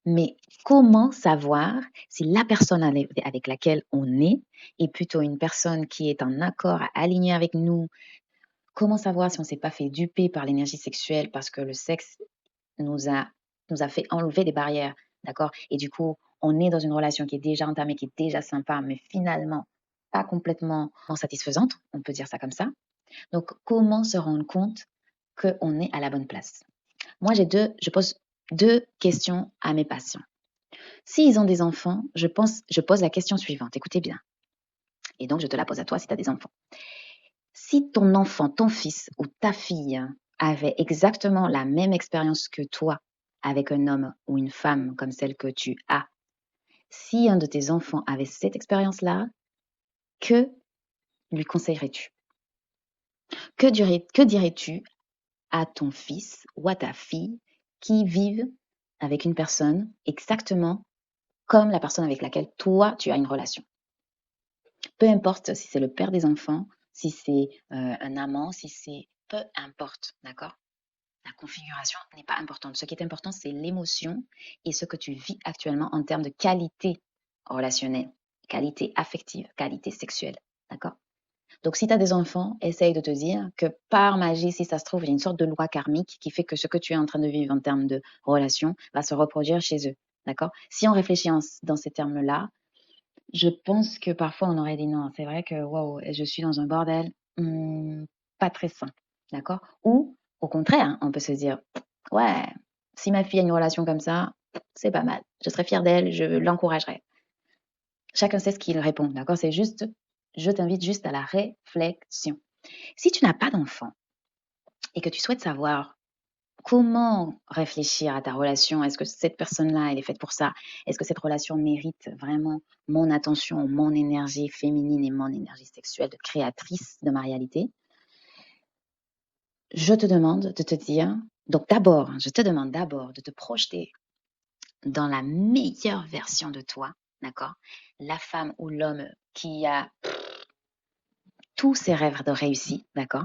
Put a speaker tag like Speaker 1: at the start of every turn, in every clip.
Speaker 1: Mais comment savoir si la personne avec laquelle on est plutôt une personne qui est en accord, alignée avec nous? Comment savoir si on ne s'est pas fait duper par l'énergie sexuelle parce que le sexe nous a, nous a fait enlever des barrières, d'accord? Et du coup, on est dans une relation qui est déjà entamée, qui est déjà sympa, mais finalement pas complètement satisfaisante, on peut dire ça comme ça. Donc, comment se rendre compte qu'on est à la bonne place? Moi, je pose deux questions à mes patients. S'ils ont des enfants, je pose la question suivante. Écoutez bien. Et donc, je te la pose à toi si tu as des enfants. Si ton enfant, ton fils ou ta fille avait exactement la même expérience que toi avec un homme ou une femme comme celle que tu as, si un de tes enfants avait cette expérience-là, que lui conseillerais-tu? Que dirais-tu à ton fils ou à ta fille qui vivent avec une personne exactement comme la personne avec laquelle toi, tu as une relation? Peu importe si c'est le père des enfants, si c'est un amant, si c'est... Peu importe, d'accord? La configuration n'est pas importante. Ce qui est important, c'est l'émotion et ce que tu vis actuellement en termes de qualité relationnelle, qualité affective, qualité sexuelle, d'accord? Donc, si tu as des enfants, essaye de te dire que par magie, si ça se trouve, il y a une sorte de loi karmique qui fait que ce que tu es en train de vivre en termes de relation va se reproduire chez eux, d'accord? Si on réfléchit dans ces termes-là, je pense que parfois on aurait dit non, c'est vrai que waouh, je suis dans un bordel, pas très sain, d'accord? Ou au contraire, on peut se dire ouais, si ma fille a une relation comme ça, c'est pas mal. Je serais fière d'elle, je l'encouragerais. Chacun sait ce qu'il répond, d'accord? C'est juste, je t'invite juste à la réflexion. Si tu n'as pas d'enfant et que tu souhaites savoir comment réfléchir à ta relation, est-ce que cette personne-là, elle est faite pour ça? Est-ce que cette relation mérite vraiment mon attention, mon énergie féminine et mon énergie sexuelle de créatrice de ma réalité? Je te demande de te dire, donc d'abord, je te demande d'abord de te projeter dans la meilleure version de toi, d'accord? La femme ou l'homme qui a tous ses rêves de réussite, d'accord?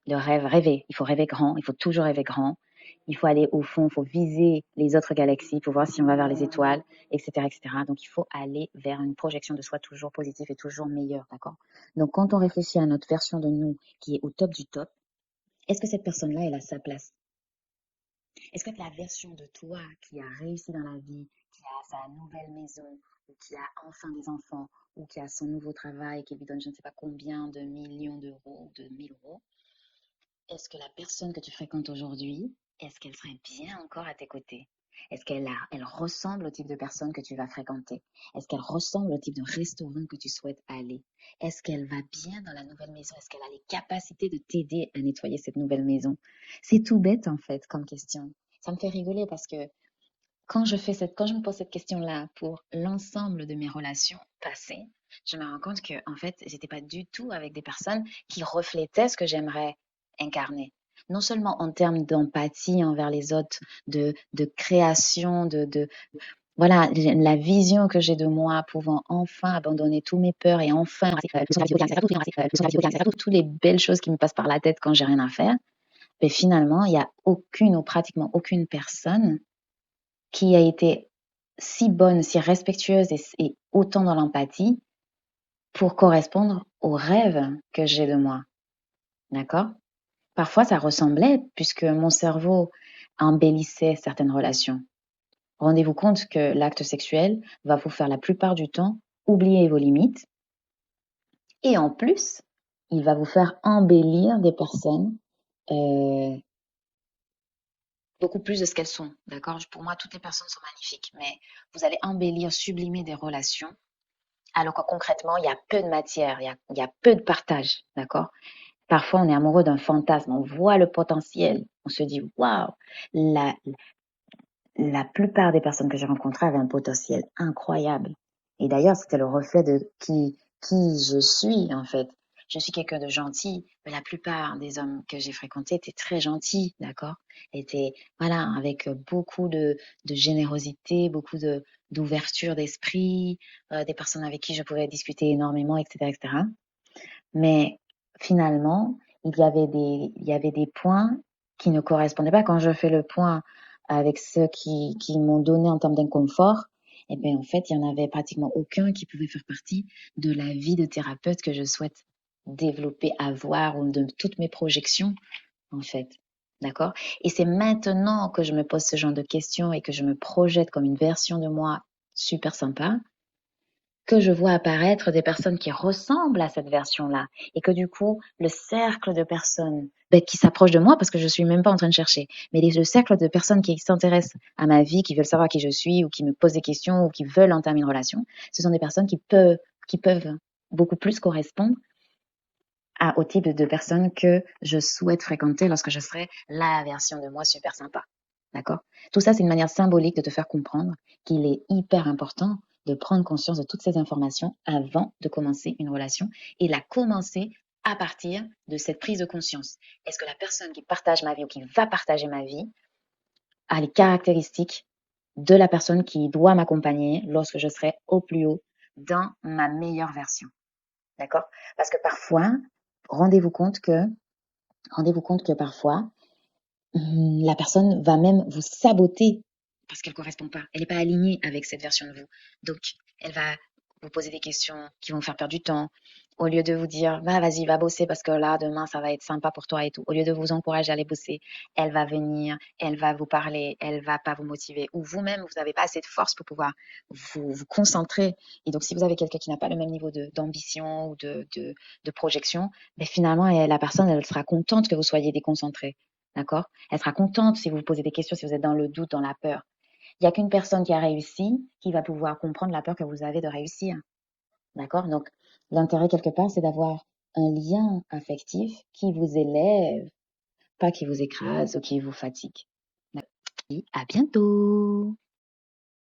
Speaker 1: Le rêve, rêver, il faut rêver grand, il faut toujours rêver grand. Il faut aller au fond, il faut viser les autres galaxies pour voir si on va vers les étoiles, etc., etc. Donc, il faut aller vers une projection de soi toujours positive et toujours meilleure, d'accord? Donc, quand on réfléchit à notre version de nous qui est au top du top, est-ce que cette personne-là, elle a sa place? Est-ce que la version de toi qui a réussi dans la vie, qui a sa nouvelle maison, ou qui a enfin des enfants, ou qui a son nouveau travail, qui lui donne je ne sais pas combien de millions d'euros, de 1000 euros, est-ce que la personne que tu fréquentes aujourd'hui, est-ce qu'elle serait bien encore à tes côtés? Est-ce elle ressemble au type de personne que tu vas fréquenter? Est-ce qu'elle ressemble au type de restaurant que tu souhaites aller? Est-ce qu'elle va bien dans la nouvelle maison? Est-ce qu'elle a les capacités de t'aider à nettoyer cette nouvelle maison? C'est tout bête en fait comme question. Ça me fait rigoler parce que quand je me pose cette question-là pour l'ensemble de mes relations passées, je me rends compte que, en fait, j'étais pas du tout avec des personnes qui reflétaient ce que j'aimerais incarner. Non seulement en termes d'empathie envers les autres, de création, voilà, la vision que j'ai de moi, pouvant enfin abandonner tous mes peurs et enfin, toutes les belles choses qui me passent par la tête quand j'ai rien à faire. Mais finalement, il y a aucune ou pratiquement aucune personne qui a été si bonne, si respectueuse et autant dans l'empathie pour correspondre aux rêves que j'ai de moi. D'accord? Parfois, ça ressemblait puisque mon cerveau embellissait certaines relations. Rendez-vous compte que l'acte sexuel va vous faire la plupart du temps oublier vos limites et en plus, il va vous faire embellir des personnes euh, beaucoup plus de ce qu'elles sont. D'accord? Pour moi, toutes les personnes sont magnifiques, mais vous allez embellir, sublimer des relations alors que concrètement, il y a peu de matière, il y a peu de partage, d'accord? Parfois, on est amoureux d'un fantasme, on voit le potentiel, on se dit, waouh, la, la plupart des personnes que j'ai rencontrées avaient un potentiel incroyable. Et d'ailleurs, c'était le reflet de qui je suis, en fait. Je suis quelqu'un de gentil, mais la plupart des hommes que j'ai fréquentés étaient très gentils, d'accord? Étaient, voilà, avec beaucoup de générosité, d'ouverture d'esprit, des personnes avec qui je pouvais discuter énormément, etc., etc. Mais finalement, il y avait des points qui ne correspondaient pas. Quand je fais le point avec ceux qui m'ont donné en termes d'inconfort, et bien en fait, il n'y en avait pratiquement aucun qui pouvait faire partie de la vie de thérapeute que je souhaite développer, avoir, ou de toutes mes projections, en fait. D'accord? Et c'est maintenant que je me pose ce genre de questions et que je me projette comme une version de moi super sympa, que je vois apparaître des personnes qui ressemblent à cette version-là. Et que du coup, le cercle de personnes qui s'approchent de moi, parce que je suis même pas en train de chercher, mais le cercle de personnes qui s'intéressent à ma vie, qui veulent savoir qui je suis, ou qui me posent des questions, ou qui veulent entamer une relation, ce sont des personnes qui peuvent beaucoup plus correspondre au type de personnes que je souhaite fréquenter lorsque je serai la version de moi super sympa. D'accord? Tout ça, c'est une manière symbolique de te faire comprendre qu'il est hyper important de prendre conscience de toutes ces informations avant de commencer une relation et la commencer à partir de cette prise de conscience. Est-ce que la personne qui partage ma vie ou qui va partager ma vie a les caractéristiques de la personne qui doit m'accompagner lorsque je serai au plus haut dans ma meilleure version? D'accord? Parce que parfois, rendez-vous compte que, rendez-vous compte que parfois, la personne va même vous saboter parce qu'elle ne correspond pas. Elle n'est pas alignée avec cette version de vous. Donc, elle va vous poser des questions qui vont faire perdre du temps. Au lieu de vous dire, va, vas-y, va bosser parce que là, demain, ça va être sympa pour toi et tout. Au lieu de vous encourager à aller bosser, elle va venir, elle va vous parler, elle va pas vous motiver. Ou vous-même, vous n'avez pas assez de force pour pouvoir vous concentrer. Et donc, si vous avez quelqu'un qui n'a pas le même niveau d'ambition ou de projection, ben finalement, la personne, elle sera contente que vous soyez déconcentré. D'accord? Elle sera contente si vous vous posez des questions, si vous êtes dans le doute, dans la peur. Il n'y a qu'une personne qui a réussi qui va pouvoir comprendre la peur que vous avez de réussir. D'accord? Donc, l'intérêt quelque part, c'est d'avoir un lien affectif qui vous élève, pas qui vous écrase ou qui vous fatigue. À bientôt!